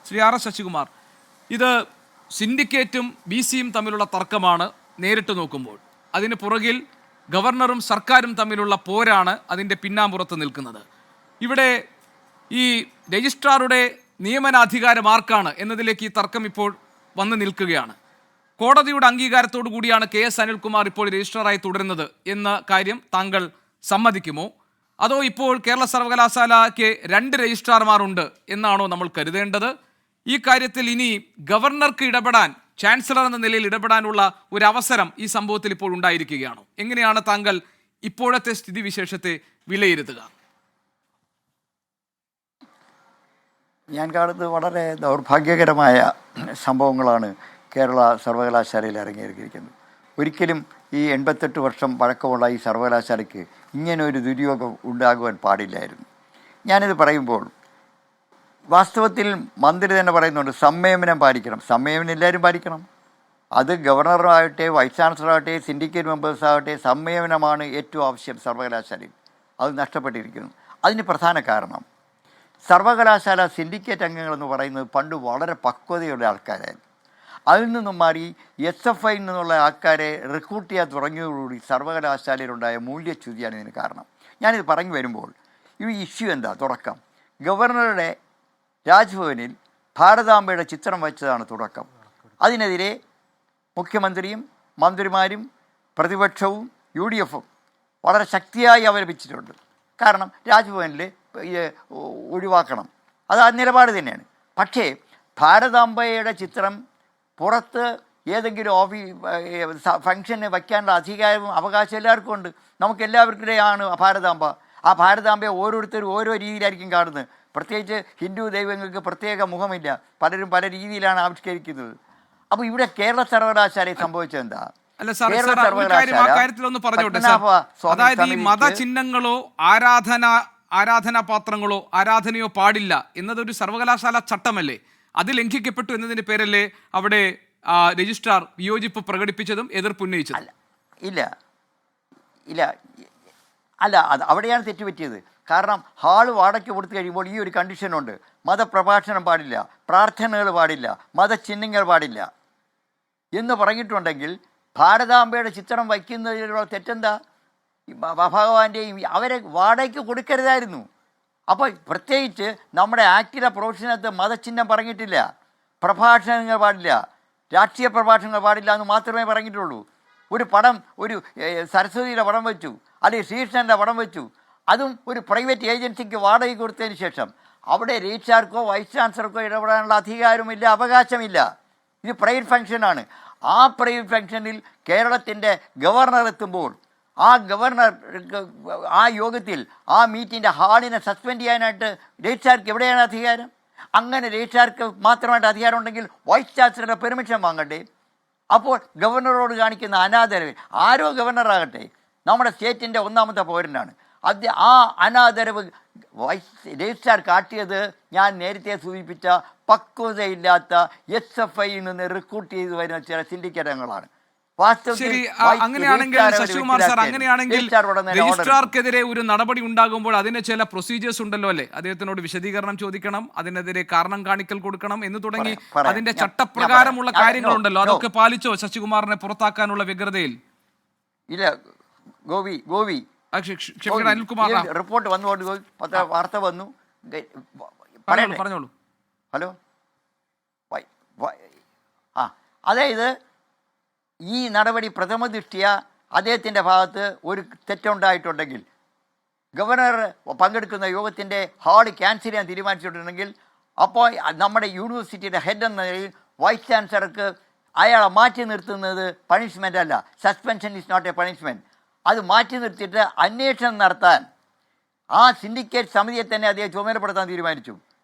Shri R S Sasikumar, ഇത് സിൻഡിക്കേറ്റും B സിയും തമ്മിലുള്ള തർക്കമാണ് നേരിട്ട് നോക്കുമ്പോൾ. അതിന് പുറകിൽ ഗവർണറും സർക്കാരും തമ്മിലുള്ള പോരാണ് അതിൻ്റെ പിന്നാമ്പുറത്ത് നിൽക്കുന്നത്. ഇവിടെ ഈ രജിസ്ട്രാറുടെ നിയമനാധികാരം ആർക്കാണ് എന്നതിലേക്ക് ഈ തർക്കം ഇപ്പോൾ വന്ന് നിൽക്കുകയാണ്. കോടതിയുടെ അംഗീകാരത്തോടു കൂടിയാണ് KS അനിൽകുമാർ ഇപ്പോൾ രജിസ്ട്രാറായി തുടരുന്നത് എന്ന കാര്യം താങ്കൾ സമ്മതിക്കുമോ? അതോ ഇപ്പോൾ കേരള സർവകലാശാലയ്ക്ക് 2 രജിസ്ട്രാർമാരുണ്ട് എന്നാണോ നമ്മൾ കരുതേണ്ടത്? ഈ കാര്യത്തിൽ ഇനി ഗവർണർക്ക് ഇടപെടാൻ, ചാൻസലർ എന്ന നിലയിൽ ഇടപെടാനുള്ള ഒരു അവസരം ഈ സംഭവത്തിൽ ഇപ്പോൾ ഉണ്ടായിരിക്കുകയാണോ? എങ്ങനെയാണ് താങ്കൾ ഇപ്പോഴത്തെ സ്ഥിതിവിശേഷത്തെ വിലയിരുത്തുക? ഞാൻ കാണുന്നത് വളരെ ദൗർഭാഗ്യകരമായ സംഭവങ്ങളാണ് കേരള സർവകലാശാലയിൽ ഇറങ്ങിയിരിക്കുന്നത്. ഒരിക്കലും ഈ 88 വർഷം പഴക്കമുള്ള ഈ സർവകലാശാലയ്ക്ക് ഇങ്ങനൊരു ദുര്യോഗം ഉണ്ടാകുവാൻ പാടില്ലായിരുന്നു. ഞാനിത് പറയുമ്പോൾ വാസ്തവത്തിൽ മന്ത്രി തന്നെ പറയുന്നുണ്ട് സംയമനം പാലിക്കണം. സംയമനം എല്ലാവരും പാലിക്കണം. അത് ഗവർണറാകട്ടെ, വൈസ് ചാൻസലറാകട്ടെ, സിൻഡിക്കേറ്റ് മെമ്പേഴ്സാകട്ടെ, സംയമനമാണ് ഏറ്റവും ആവശ്യം സർവകലാശാലയിൽ. അത് നഷ്ടപ്പെട്ടിരിക്കുന്നു. അതിന് പ്രധാന കാരണം സർവകലാശാല സിൻഡിക്കേറ്റ് അംഗങ്ങളെന്ന് പറയുന്നത് പണ്ട് വളരെ പക്വതയുള്ള ആൾക്കാരായിരുന്നു. അതിൽ നിന്നും മാറി SFIയിൽ നിന്നുള്ള ആൾക്കാരെ റിക്രൂട്ട് ചെയ്യാൻ തുടങ്ങിയതോടുകൂടി സർവകലാശാലയിലുണ്ടായ മൂല്യച്യുതിയാണ് ഇതിന് കാരണം. ഞാനിത് പറഞ്ഞു വരുമ്പോൾ ഈ ഇഷ്യൂ എന്താ? തുടക്കം ഗവർണറുടെ രാജ്ഭവനിൽ ഭാരതാംബയുടെ ചിത്രം വച്ചതാണ് തുടക്കം. അതിനെതിരെ മുഖ്യമന്ത്രിയും മന്ത്രിമാരും പ്രതിപക്ഷവും UDFും വളരെ ശക്തിയായി അവലംബിച്ചിട്ടുണ്ട്. കാരണം രാജ്ഭവനിൽ ഇത് ഒഴിവാക്കണം, അത് ആ നിലപാട് തന്നെയാണ്. പക്ഷേ ഭാരതാംബയുടെ ചിത്രം പുറത്ത് ഏതെങ്കിലും ഫംഗ്ഷന് വയ്ക്കാനുള്ള അധികാരവും അവകാശം എല്ലാവർക്കും ഉണ്ട്. നമുക്കെല്ലാവർക്കിടെയാണ് ഭാരതാംബ. ആ ഭാരതാംബയെ ഓരോരുത്തരും ഓരോ രീതിയിലായിരിക്കും കാണുന്നത്. പ്രത്യേകിച്ച് ഹിന്ദു ദൈവങ്ങൾക്ക് പ്രത്യേക മുഖമില്ല, പലരും പല രീതിയിലാണ് ആവിഷ്കരിക്കുന്നത്. അപ്പോൾ ഇവിടെ കേരള സർവകലാശാലയിൽ സംഭവിച്ചത് എന്താ? അതായത് ഈ മതചിഹ്നങ്ങളോ ആരാധനാപാത്രങ്ങളോ ആരാധനയോ പാടില്ല എന്നതൊരു സർവകലാശാല ചട്ടമല്ലേ? അത് ലംഘിക്കപ്പെട്ടു എന്നതിന്റെ പേരല്ലേ അവിടെ രജിസ്ട്രാർ വിയോജിപ്പ് പ്രകടിപ്പിച്ചതും എതിർപ്പുന്നയിച്ചതും? അല്ല, അത് അവിടെയാണ് തെറ്റുപറ്റിയത്. കാരണം ഹാള് വാടകയ്ക്ക് കൊടുത്തു കഴിയുമ്പോൾ ഈ ഒരു കണ്ടീഷനുണ്ട്: മതപ്രഭാഷണം പാടില്ല, പ്രാർത്ഥനകൾ പാടില്ല, മതചിഹ്നങ്ങൾ പാടില്ല എന്ന് പറഞ്ഞിട്ടുണ്ടെങ്കിൽ ഭാരതാംബയുടെ ചിത്രം വയ്ക്കുന്നതിലുള്ള തെറ്റെന്താ? ഭഗവാന്റെയും അവരെ വാടകയ്ക്ക് കൊടുക്കരുതായിരുന്നു. അപ്പോൾ പ്രത്യേകിച്ച് നമ്മുടെ ആക്ടിലെ പ്രൊവിഷനകത്ത് മതചിഹ്നം പറഞ്ഞിട്ടില്ല, പ്രഭാഷണങ്ങൾ പാടില്ല, രാഷ്ട്രീയ പ്രഭാഷണങ്ങൾ പാടില്ല എന്ന് മാത്രമേ പറഞ്ഞിട്ടുള്ളൂ. ഒരു പടം, ഒരു സരസ്വതിയുടെ പടം വെച്ചു, അല്ലെങ്കിൽ ശ്രീകൃഷ്ണൻ്റെ പടം വെച്ചു, അതും ഒരു പ്രൈവറ്റ് ഏജൻസിക്ക് വാടക കൊടുത്തതിന് ശേഷം അവിടെ രജിസ്ട്രാർക്കോ വൈസ് ചാൻസലർക്കോ ഇടപെടാനുള്ള അധികാരമില്ല, അവകാശമില്ല. ഇത് പ്രൈവറ്റ് ഫംഗ്ഷനാണ്. ആ പ്രൈവറ്റ് ഫംഗ്ഷനിൽ കേരളത്തിൻ്റെ ഗവർണർ എത്തുമ്പോൾ ആ ഗവർണർക്ക് ആ യോഗത്തിൽ ആ മീറ്റിൻ്റെ ഹാളിനെ സസ്പെൻഡ് ചെയ്യാനായിട്ട് രജിസ്ട്രാർക്ക് എവിടെയാണ് അധികാരം? അങ്ങനെ രജിസ്ട്രാർക്ക് മാത്രമായിട്ട് അധികാരം ഉണ്ടെങ്കിൽ വൈസ് ചാൻസലറുടെ പെർമിഷൻ വാങ്ങണ്ടേ? അപ്പോൾ ഗവർണറോട് കാണിക്കുന്ന അനാദരവ്, ആരോ ഗവർണറാകട്ടെ, നമ്മുടെ സ്റ്റേറ്റിൻ്റെ ഒന്നാമത്തെ പൗരനാണ്, ആ അനാദരവ് രജിസ്ട്രാർ കാട്ടിയത് ഞാൻ നേരത്തെ സൂചിപ്പിച്ച പക്വതയില്ലാത്ത SFIയിൽ നിന്ന് റിക്രൂട്ട് ചെയ്ത് വരുന്ന ചില സിൻഡിക്കേറ്റ് അംഗങ്ങളാണ്. ശരി, അങ്ങനെയാണെങ്കിൽ ശശികുമാർ സാർ, അങ്ങനെയാണെങ്കിൽ രജിസ്ട്രാർക്കെതിരെ ഒരു നടപടി ഉണ്ടാകുമ്പോൾ അതിന് ചില പ്രൊസീജിയേഴ്സ് ഉണ്ടല്ലോ അല്ലേ? അദ്ദേഹത്തിനോട് വിശദീകരണം ചോദിക്കണം, അതിനെതിരെ കാരണം കാണിക്കൽ കൊടുക്കണം എന്ന് തുടങ്ങി അതിന്റെ ചട്ടപ്രകാരമുള്ള കാര്യങ്ങളുണ്ടല്ലോ. അതൊക്കെ പാലിച്ചോ ശശികുമാറിനെ പുറത്താക്കാനുള്ള വ്യഗ്രതയിൽ? ഇല്ല ഗോവി അനിൽകുമാർ, റിപ്പോർട്ട് വന്നുകൊണ്ട് വാർത്ത വന്നു. പറഞ്ഞോളൂ. ഹലോ, അതായത് ഈ നടപടി പ്രഥമ ദൃഷ്ടിയ അദ്ദേഹത്തിൻ്റെ ഭാഗത്ത് ഒരു തെറ്റുണ്ടായിട്ടുണ്ടെങ്കിൽ, ഗവർണർ പങ്കെടുക്കുന്ന യോഗത്തിൻ്റെ ഹാൾ ക്യാൻസൽ ചെയ്യാൻ തീരുമാനിച്ചിട്ടുണ്ടെങ്കിൽ, അപ്പോൾ നമ്മുടെ യൂണിവേഴ്സിറ്റിയുടെ ഹെഡ് എന്ന നിലയിൽ വൈസ് ചാൻസലർക്ക് അയാളെ മാറ്റി നിർത്തുന്നത് പണിഷ്മെൻ്റ് അല്ല. Suspension is not a punishment. അത് മാറ്റി നിർത്തിയിട്ട് അന്വേഷണം നടത്താൻ ആ സിൻഡിക്കേറ്റ് സമിതിയെ തന്നെ അദ്ദേഹം ചുമതലപ്പെടുത്താൻ തീരുമാനിച്ചു.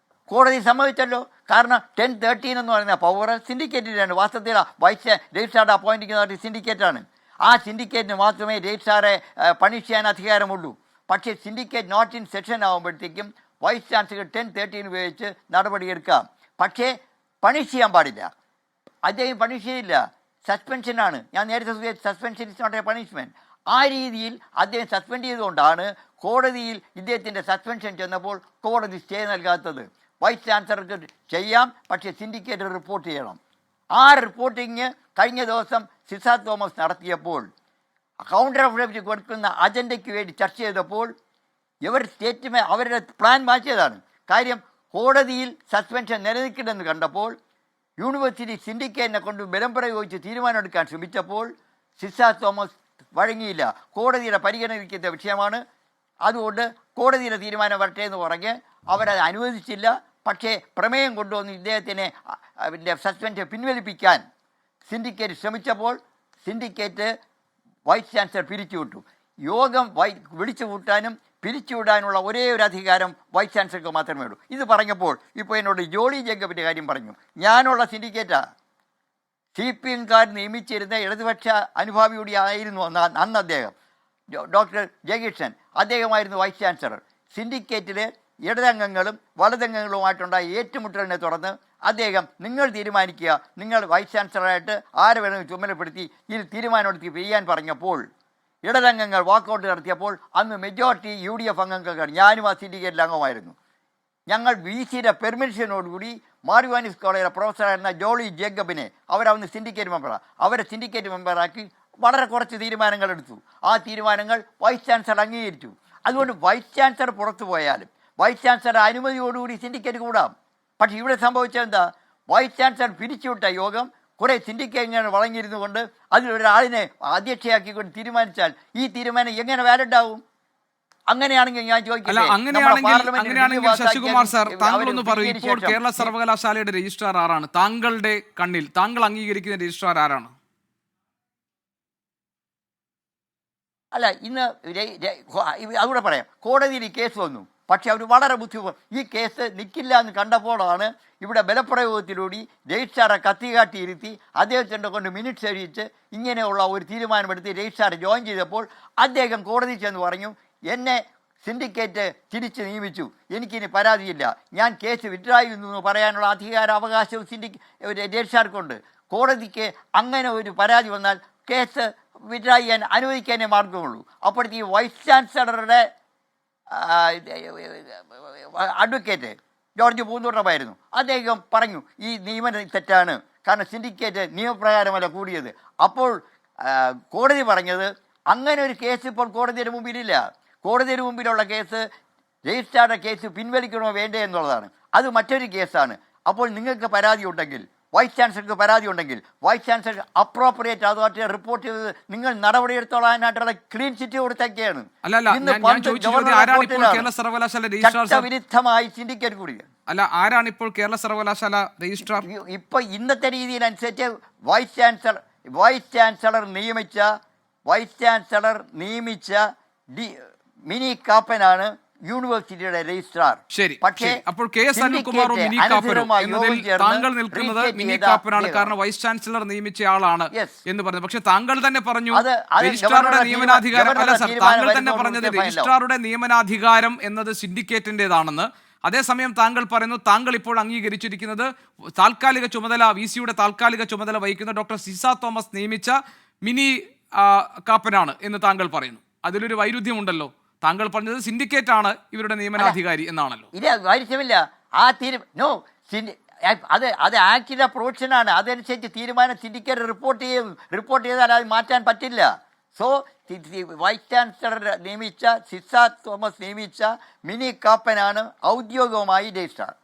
കോടതി സമ്മതിച്ചല്ലോ. കാരണം 1013 എന്ന് പറയുന്ന പവർ സിൻഡിക്കേറ്റിലാണ്. വാസ്തവത്തിൽ വൈസ് രജിസ്ട്രാറുടെ അപ്പോയിൻറ്റ് ചെയ്യുന്ന സിൻഡിക്കേറ്റാണ്. ആ സിൻഡിക്കേറ്റിന് മാത്രമേ രജിസ്ട്രാറെ പണിഷ് ചെയ്യാൻ അധികാരമുള്ളൂ. പക്ഷേ സിൻഡിക്കേറ്റ് നോട്ട് ഇൻ സെഷൻ ആകുമ്പോഴത്തേക്കും വൈസ് ചാൻസലർ 1013 ഉപയോഗിച്ച് നടപടിയെടുക്കാം. പക്ഷേ പണിഷ് ചെയ്യാൻ പാടില്ല. അദ്ദേഹം പണിഷ് ചെയ്തില്ല, സസ്പെൻഷനാണ്. ഞാൻ നേരത്തെ suspension is not a punishment. ആ രീതിയിൽ അദ്ദേഹം സസ്പെൻഡ് ചെയ്തുകൊണ്ടാണ് കോടതിയിൽ ഇദ്ദേഹത്തിൻ്റെ സസ്പെൻഷൻ ചെന്നപ്പോൾ കോടതി സ്റ്റേ നൽകാത്തത്. വൈസ് ചാൻസലർക്ക് ചെയ്യാം, പക്ഷേ സിൻഡിക്കേറ്റ് റിപ്പോർട്ട് ചെയ്യണം. ആ റിപ്പോർട്ടിങ് കഴിഞ്ഞ ദിവസം സിസാ തോമസ് നടത്തിയപ്പോൾ കൗണ്ടർ അഫിഡവിറ്റ് കൊടുക്കുന്ന അജണ്ടയ്ക്ക് വേണ്ടി ചർച്ച ചെയ്തപ്പോൾ ഇവർ സ്റ്റേറ്റ്മെൻറ്റ് അവരുടെ പ്ലാൻ മാറ്റിയതാണ്. കാര്യം കോടതിയിൽ സസ്പെൻഷൻ നിലനിൽക്കില്ലെന്ന് കണ്ടപ്പോൾ യൂണിവേഴ്സിറ്റി സിൻഡിക്കേറ്റിനെ കൊണ്ട് ബലം പ്രയോഗിച്ച് തീരുമാനമെടുക്കാൻ ശ്രമിച്ചപ്പോൾ സിസാ തോമസ് വഴങ്ങിയില്ല. കോടതിയുടെ പരിഗണനയ്ക്കുന്ന വിഷയമാണ്, അതുകൊണ്ട് കോടതിയുടെ തീരുമാനം വരട്ടെ എന്ന് പറഞ്ഞ് അവരത് അനുവദിച്ചില്ല. പക്ഷേ പ്രമേയം കൊണ്ടുവന്ന് ഇദ്ദേഹത്തിനെ സസ്പെൻഷൻ പിൻവലിപ്പിക്കാൻ സിൻഡിക്കേറ്റ് ശ്രമിച്ചപ്പോൾ സിൻഡിക്കേറ്റ് വൈസ് ചാൻസലർ പിരിച്ചുവിട്ടു. യോഗം വിളിച്ചു കൂട്ടാനും പിരിച്ചുവിടാനുള്ള ഒരേ ഒരു അധികാരം വൈസ് ചാൻസലർക്ക് മാത്രമേ ഉള്ളൂ. ഇത് പറഞ്ഞപ്പോൾ ഇപ്പോൾ എന്നോട് ജോളി ജേക്കബിൻ്റെ കാര്യം പറഞ്ഞു. ഞാനുള്ള സിൻഡിക്കേറ്റാണ്. CPM-കാർ നിയമിച്ചിരുന്ന ഇടതുപക്ഷ അനുഭാവി കൂടി ആയിരുന്നു അന്ന് അദ്ദേഹം, ഡോക്ടർ ജഗീഷൻ. അദ്ദേഹമായിരുന്നു വൈസ് ചാൻസലർ. സിൻഡിക്കേറ്റിൽ ഇടതംഗങ്ങളും വലതംഗങ്ങളുമായിട്ടുണ്ടായ ഏറ്റുമുട്ടലിനെ തുടർന്ന് അദ്ദേഹം നിങ്ങൾ തീരുമാനിക്കുക, നിങ്ങൾ വൈസ് ചാൻസലറായിട്ട് ആരെ വേണമെങ്കിൽ ചുമതലപ്പെടുത്തി ഇതിൽ തീരുമാനമെടുത്ത് ചെയ്യാൻ പറഞ്ഞപ്പോൾ ഇടതംഗങ്ങൾ വാക്കൗട്ട് നടത്തിയപ്പോൾ അന്ന് മെജോറിറ്റി UDF അംഗങ്ങൾക്കാണ്. ഞാനും ആ സിൻഡിക്കേറ്റിൽ അംഗമായിരുന്നു. ഞങ്ങൾ VC-യുടെ പെർമിഷനോടുകൂടി മാർവാനിസ് കോളേജിലെ പ്രൊഫസറായിരുന്ന ജോളി ജേക്കബിനെ അവരന്ന് സിൻഡിക്കേറ്റ് മെമ്പറാണ്. അവരെ സിൻഡിക്കേറ്റ് മെമ്പറാക്കി വളരെ കുറച്ച് തീരുമാനങ്ങൾ എടുത്തു. ആ തീരുമാനങ്ങൾ വൈസ് ചാൻസലർ അംഗീകരിച്ചു. അതുകൊണ്ട് വൈസ് ചാൻസലർ പുറത്തു പോയാലും വൈസ് ചാൻസലർ അനുമതിയോടുകൂടി സിൻഡിക്കേറ്റ് കൂടാം. പക്ഷേ ഇവിടെ സംഭവിച്ചത് എന്താ? വൈസ് ചാൻസലർ പിരിച്ചുവിട്ട യോഗം കുറേ സിൻഡിക്കേറ്റ് വളഞ്ഞിരുന്നു കൊണ്ട് അതിലൊരാളിനെ അധ്യക്ഷയാക്കിക്കൊണ്ട് തീരുമാനിച്ചാൽ ഈ തീരുമാനം എങ്ങനെ വാലിഡ് ആവും? അങ്ങനെയാണെങ്കിൽ ഞാൻ അങ്ങനെയാണെങ്കിൽ ശശികുമാർ സാർ, താങ്കളൊന്ന് പറയൂ. ഇപ്പോൾ കേരള സർവകലാശാലയുടെ രജിസ്ട്രാർ ആരാണ്? താങ്കളുടെ കണ്ണിൽ താങ്കൾ അംഗീകരിക്കുന്ന രജിസ്ട്രാർ ആരാണ്? അല്ല, ഇന്ന് അതുകൂടെ പറയാം. കോടതിയിൽ ഈ കേസ് വന്നു, പക്ഷെ അവർ വളരെ ബുദ്ധിമുട്ട് ഈ കേസ് നിൽക്കില്ല എന്ന് കണ്ടപ്പോഴാണ് ഇവിടെ ബലപ്രയോഗത്തിലൂടെ രജിസ്ട്രാറെ കത്തികാട്ടിയിരുത്തി അദ്ദേഹത്തിൻ്റെ കൊണ്ട് മിനിറ്റ്സ് എഴുതിച്ച് ഇങ്ങനെയുള്ള ഒരു തീരുമാനമെടുത്ത് രജിസ്ട്രാറെ ജോയിൻ ചെയ്തപ്പോൾ അദ്ദേഹം കോടതി ചെന്ന് പറഞ്ഞു, എന്നെ സിൻഡിക്കേറ്റ് തിരിച്ച് നിയമിച്ചു, എനിക്കിനി പരാതിയില്ല, ഞാൻ കേസ് വിഡ്രായിരുന്നു എന്ന് പറയാനുള്ള അധികാര അവകാശവും രജിസ്ട്രാർക്കുണ്ട്. കോടതിക്ക് അങ്ങനെ ഒരു പരാതി വന്നാൽ കേസ് വിഡ്രാ ചെയ്യാൻ അനുവദിക്കാനേ മാർഗമുള്ളൂ. അപ്പോഴത്തെ ഈ വൈസ് ചാൻസലറുടെ അഡ്വക്കേറ്റ് ജോർജ് പൂന്തോട്ടമായിരുന്നു. അദ്ദേഹം പറഞ്ഞു ഈ നിയമനം തെറ്റാണ്, കാരണം സിൻഡിക്കേറ്റ് നിയമപ്രകാരമല്ല കൂടിയത്. അപ്പോൾ കോടതി പറഞ്ഞത് അങ്ങനെ ഒരു കേസ് ഇപ്പോൾ കോടതിയുടെ മുമ്പിലില്ല. കോടതിയുടെ മുമ്പിലുള്ള കേസ് രജിസ്ട്രാറുടെ കേസ് പിൻവലിക്കണോ വേണ്ടേ എന്നുള്ളതാണ്. അത് മറ്റൊരു കേസാണ്. അപ്പോൾ നിങ്ങൾക്ക് പരാതി ഉണ്ടെങ്കിൽ, വൈസ് ചാൻസലർക്ക് പരാതി ഉണ്ടെങ്കിൽ vice chancellor appropriate authority report ചെയ്തത് നിങ്ങൾ നടപടിയെടുത്തോളാനായിട്ടുള്ള ക്ലീൻ ചിറ്റ് കൊടുത്തൊക്കെയാണ്. ചട്ടവിരുദ്ധമായി സിൻഡിക്കേറ്റ് കൂടി. അല്ല, ആരാണ് ഇപ്പോൾ കേരള സർവകലാശാല രജിസ്ട്രാർ? ഇപ്പൊ ഇന്നത്തെ രീതിയിലനുസരിച്ച് വൈസ് ചാൻസലർ നിയമിച്ച മിനി കാപ്പനാണ് യൂണിവേഴ്സിറ്റിയുടെ രജിസ്ട്രാർ. ശരി, പക്ഷേ അപ്പോൾ KS അനിൽകുമാറും മിനി കാപ്പനും എന്നതിൽ താങ്കൾ നിൽക്കുന്നത് മിനി കാപ്പനാണ്, കാരണം വൈസ് ചാൻസലർ നിയമിച്ച ആളാണ് എന്ന് പറഞ്ഞു. പക്ഷെ താങ്കൾ തന്നെ പറഞ്ഞു രജിസ്ട്രാറുടെ നിയമനാധികാരം, അല്ല സർ, താങ്കൾ തന്നെ പറഞ്ഞത് രജിസ്ട്രാറുടെ നിയമനാധികാരം എന്നത് സിൻഡിക്കേറ്റിൻ്റെതാണെന്ന്. അതേസമയം താങ്കൾ പറയുന്നു താങ്കൾ ഇപ്പോൾ അംഗീകരിച്ചിരിക്കുന്നത് താൽക്കാലിക ചുമതല VC-യുടെ താൽക്കാലിക ചുമതല വഹിക്കുന്ന ഡോക്ടർ സിസാ തോമസ് നിയമിച്ച മിനി കാപ്പനാണ് എന്ന് താങ്കൾ പറയുന്നു. അതിലൊരു വൈരുദ്ധ്യമുണ്ടല്ലോ. താങ്കൾ പറഞ്ഞത് സിൻഡിക്കേറ്റ് ആണ് ഇവരുടെ നിയമനാധികാരി എന്നാണല്ലോ. ഇല്ല, വൈരുദ്ധ്യമില്ല. അത് ആക്ടിന്റെ പ്രൊവിഷനാണ്. അതനുസരിച്ച് തീരുമാനം സിൻഡിക്കേറ്റ് റിപ്പോർട്ട് ചെയ്താൽ അത് മാറ്റാൻ പറ്റില്ല. സോ വൈസ് ചാൻസലർ നിയമിച്ച സിസാ തോമസ് നിയമിച്ച മിനി കാപ്പനാണ് ഔദ്യോഗികമായി രജിസ്ട്രാർ.